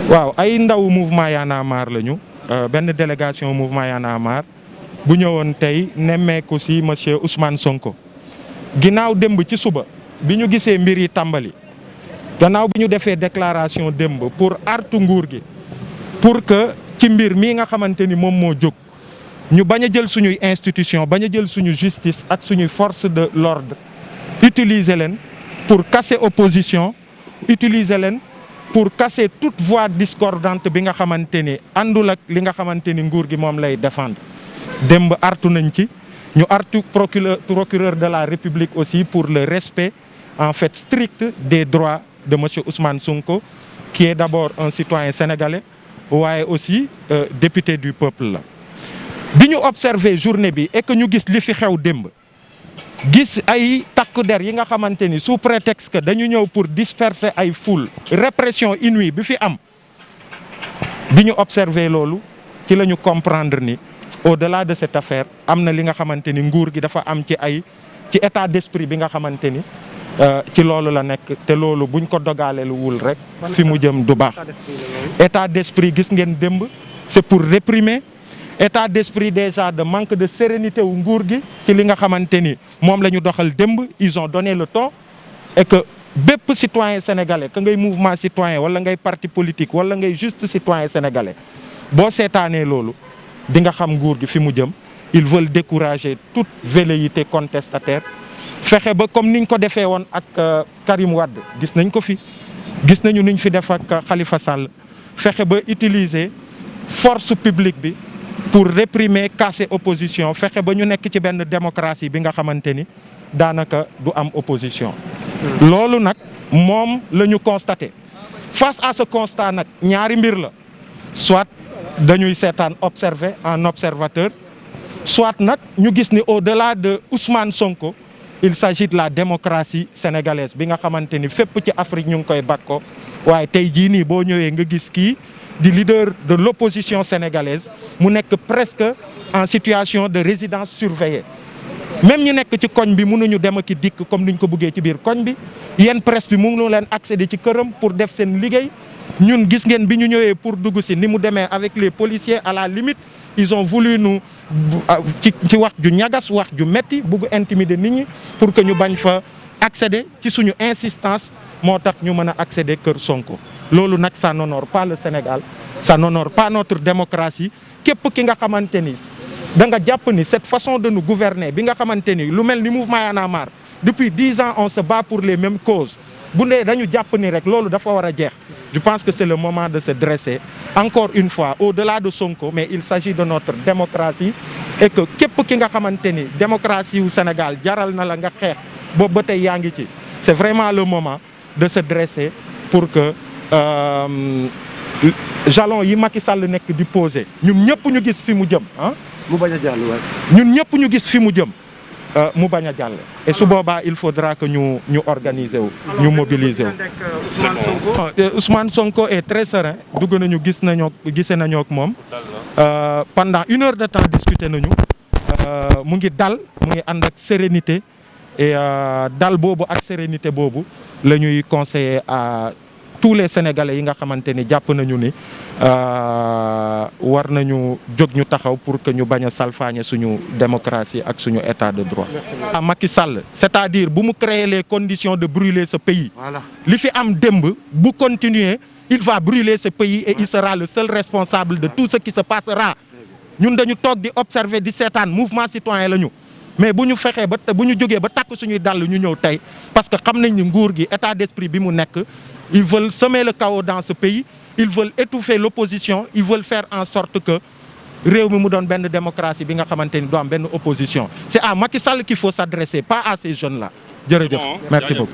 waaw ay ndaw mouvement Y'en a marre lañu benn délégation mouvement Y'en a marre bu ñëwoon tey nemmeeku si monsieur Ousmane Sonko ginnaaw démb ci suba bi ñu gisee mbir yi tàmbali gannaaw bi ñu defee déclaration démb pour artu nguur gi pour que ci mbir mii nga xamante ni moom moo jóg ñu bañ a jël suñuy institution bañ a jël suñu justice ak suñuy force de l'ordre utiliser leen pour casser opposition utiliser leen pour casser toute voix discordante bi nga xamante ni àndul ak li nga xamante ni nguur gi moom lay défendre démb artu nañ ci ñu artu procureur de la République aussi pour le respect en fait strict des droits de monsieur Ousmane Sonko qui est d'abord un citoyen sénégalais waaye aussi député du peuple la bi ñu observé journée bi et que ñu gis li fi xew démb gis ay takk der yi nga xamante ni sous prétexte que dañu ñëw pour disperser ay foule répression inouïe bi fi am bi ñu observé loolu ci la ñu comprendre ni au-delà de cette affaire am na li nga xamante ni nguur gi dafa am ci état d'esprit bi nga xamante ni ci loolu la nekk te loolu buñ ko dogaaleelu wul rek fi mu jëm du baax état d'esprit gis ngeen démb c'est pour réprimer état d'esprit déjà de manque de sérénité wu nguur gi ci li nga xamante ni moom la ñu doxal démb ils ont donné le ton et que bépp citoyen sénégalais que ngay mouvement citoyen wala ngay parti politique wala ngay juste citoyen sénégalais boo seetaanee loolu di nga xam nguur gi fi mu jëm ils veulent décourager toute velléité contestataire fexe ba comme niñ ko defee woon ak Karim Wade gis nañ ko fi gis nañu niñ fi def ak Khalifa Sall fexe ba utiliser force publique bi pour réprimer casser opposition fexe ba ñu nekk ci benn démocratie bi nga xamante ni daanaka du am opposition. loolu nag moom la ñu constaté face à ce constat nag ñaari mbir la soit dañuy seetaan observer en observateur soit nag ñu gis ni au-delà de Ousmane Sonko il s'agit de la démocratie sénégalaise bi nga xamante ni fépp ci Afrique ñu ngi koy bàkkoo waaye tey jii nii boo ñëwee nga gis kii di leader de l'opposition sénégalaise mu nekk presque en situation de résidence surveillée même ñu nekk ci koñ bi mënuñu dem ak dikk comme niñ ko bëggee ci biir koñ bi yéen presse bi mënuñu leen accéder ci këram pour def seen liggéey ñun gis ngeen bi ñu ñëwee pour dugg si ni mu demee avec les policiers à la limite ils ont voulu nous ci wax ju ñagas wax ju metti bugg intimider nit ñi pour que ñu bañ fa accéder ci suñu insistance moo tax ñu mën a accéder kër Sonko loolu nag ça n'honore pas le Sénégal ça n'honore pas notre démocratie képp ki nga xamante ni da nga jàpp ni cette façon de nous gouverner bi nga xamante ni lu mel ni mouvement Y'en a marre depuis 10 ans on se bat pour les mêmes causes bu ndee dañu jàpp ni rek loolu dafa war a jeex je pense que c'est le moment de se dresser encore une fois au-delà de Sonko mais il s'agit de notre démocratie et que képp ki nga xamante ni démocratie wu Sénégal jaral na la nga xeex boobu ba tey yaa ngi ci c'est vraiment le moment de se dresser pour que jalon yi Macky Sall nekk di poser ñun ñëpp ñu gis fi mu jëm ah. mu bañ a jàll waay. ñun ñëpp ñu gis fi mu jëm mu bañ a jàll. et su boobaa il faudra que ñu organiser wu. ñu mobiliser wu. Ousmane Sonko est très serein dugg nañu gisee nañoo ak moom pendant 1 heure de temps discuter nañu mu ngi dal mu ngi ànd ak sérénité et dal boobu ak sérénité boobu la ñuy conseiller à tous les Sénégalais yi nga xamante ni jàpp nañu ni war nañu jóg ñu taxaw pour que ñu bañ a salfaañe suñu démocratie ak suñu état de droit. Macky Sall c'est-à-dire bu mu créer les conditions de brûler ce pays. Voilà. li fi am démb bu continuer il va brûler ce pays et il sera le seul responsable de tout ce qui se passera. ñun dañu toog di observer di seetaan mouvement citoyen la ñu. mais bu ñu fexee bu ñu jógee ba takk suñuy dàll ñu ñëw tey parce que xam nañ ni nguur gi état d'esprit bi mu nekk ils veulent semer le chaos dans ce pays ils veulent étouffer l'opposition ils veulent faire en sorte que réew mi mu doon benn démocratie bi nga xamante ni du am benn opposition c'est à Macky Sall qu'il faut s'adresser pas à ces jeunes là jërëjëf merci beaucoup